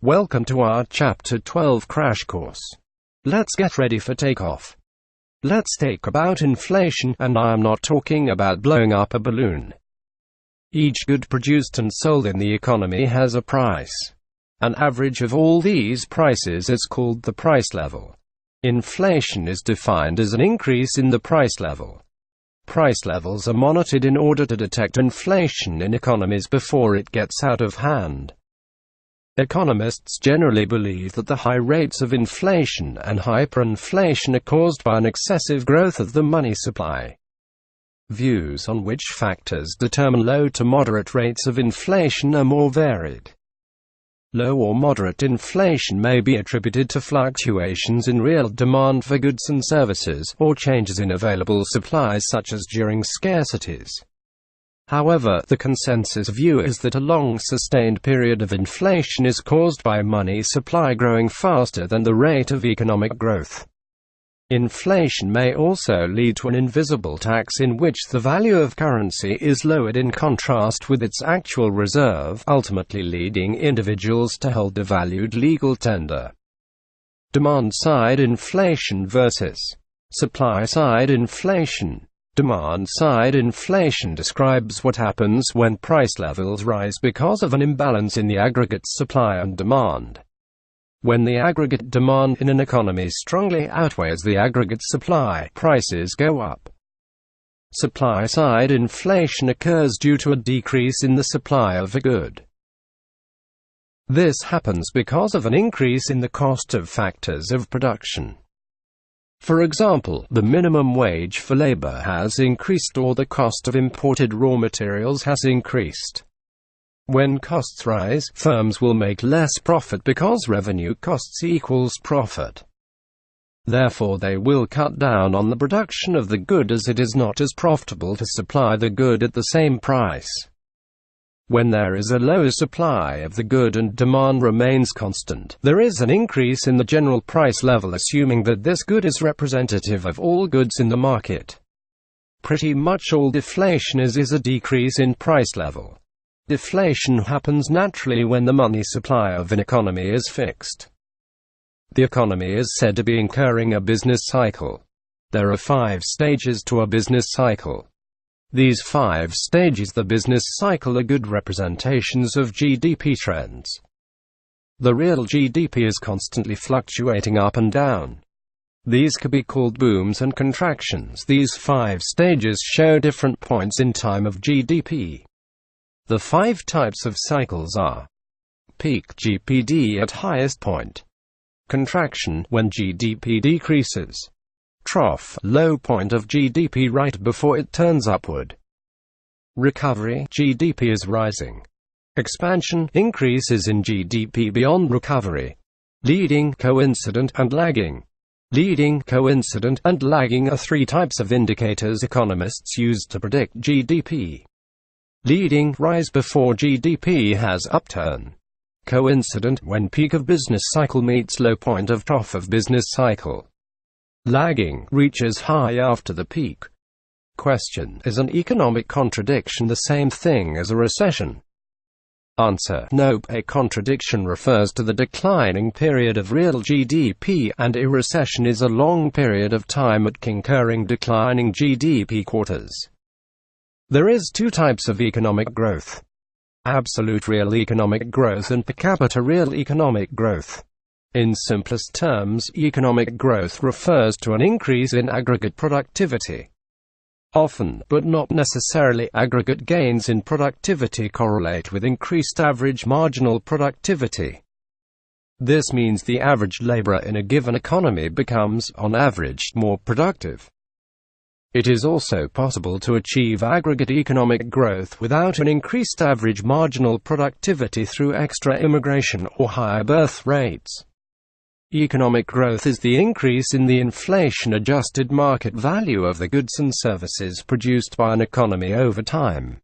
Welcome to our Chapter 12 crash course. Let's get ready for takeoff. Let's talk about inflation, and I am not talking about blowing up a balloon. Each good produced and sold in the economy has a price. An average of all these prices is called the price level. Inflation is defined as an increase in the price level. Price levels are monitored in order to detect inflation in economies before it gets out of hand. Economists generally believe that the high rates of inflation and hyperinflation are caused by an excessive growth of the money supply. Views on which factors determine low to moderate rates of inflation are more varied. Low or moderate inflation may be attributed to fluctuations in real demand for goods and services, or changes in available supplies such as during scarcities. However, the consensus view is that a long sustained period of inflation is caused by money supply growing faster than the rate of economic growth. Inflation may also lead to an invisible tax in which the value of currency is lowered in contrast with its actual reserve, ultimately leading individuals to hold devalued legal tender. Demand-side inflation versus supply-side inflation. Demand-side inflation describes what happens when price levels rise because of an imbalance in the aggregate supply and demand. When the aggregate demand in an economy strongly outweighs the aggregate supply, prices go up. Supply-side inflation occurs due to a decrease in the supply of a good. This happens because of an increase in the cost of factors of production. For example, the minimum wage for labor has increased or the cost of imported raw materials has increased. When costs rise, firms will make less profit because revenue costs equals profit. Therefore they will cut down on the production of the good as it is not as profitable to supply the good at the same price. When there is a low supply of the good and demand remains constant, there is an increase in the general price level, assuming that this good is representative of all goods in the market. Pretty much all deflation is a decrease in price level. Deflation happens naturally when the money supply of an economy is fixed. The economy is said to be incurring a business cycle. There are 5 stages to a business cycle. These 5 stages of the business cycle are good representations of GDP trends. The real GDP is constantly fluctuating up and down. These could be called booms and contractions. These 5 stages show different points in time of GDP. The 5 types of cycles are: peak GDP at highest point, contraction when GDP decreases, trough low point of GDP right before it turns upward, recovery GDP is rising, expansion increases in GDP beyond recovery, leading, coincident, and lagging. Leading, coincident, and lagging are 3 types of indicators economists use to predict GDP. Leading, rise before GDP has upturn. Coincident, when peak of business cycle meets low point of trough of business cycle. Lagging, reaches high after the peak. Question: is an economic contradiction the same thing as a recession? Answer: nope. A contradiction refers to the declining period of real GDP, and a recession is a long period of time at concurring declining GDP quarters. There is 2 types of economic growth: absolute real economic growth and per capita real economic growth. In simplest terms, economic growth refers to an increase in aggregate productivity. Often, but not necessarily, aggregate gains in productivity correlate with increased average marginal productivity. This means the average laborer in a given economy becomes, on average, more productive. It is also possible to achieve aggregate economic growth without an increased average marginal productivity through extra immigration or higher birth rates. Economic growth is the increase in the inflation-adjusted market value of the goods and services produced by an economy over time.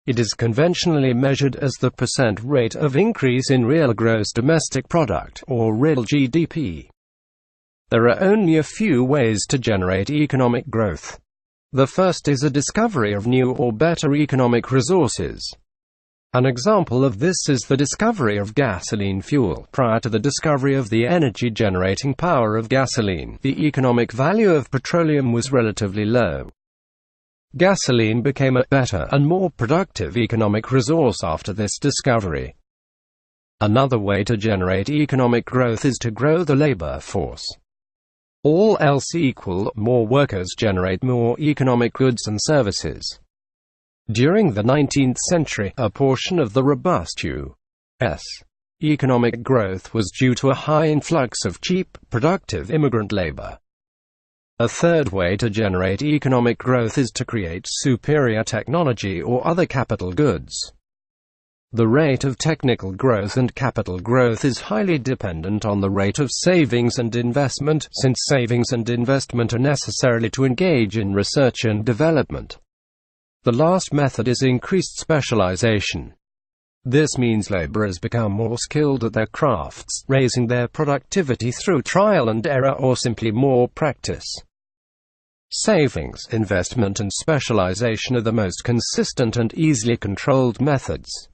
It is conventionally measured as the % rate of increase in real gross domestic product, or real GDP. There are only a few ways to generate economic growth. The first is a discovery of new or better economic resources. An example of this is the discovery of gasoline fuel. Prior to the discovery of the energy-generating power of gasoline, the economic value of petroleum was relatively low. Gasoline became a better and more productive economic resource after this discovery. Another way to generate economic growth is to grow the labor force. All else equal, more workers generate more economic goods and services. During the 19th century, a portion of the robust U.S. economic growth was due to a high influx of cheap, productive immigrant labor. A third way to generate economic growth is to create superior technology or other capital goods. The rate of technical growth and capital growth is highly dependent on the rate of savings and investment, since savings and investment are necessary to engage in research and development. The last method is increased specialization. This means laborers become more skilled at their crafts, raising their productivity through trial and error or simply more practice. Savings, investment and specialization are the most consistent and easily controlled methods.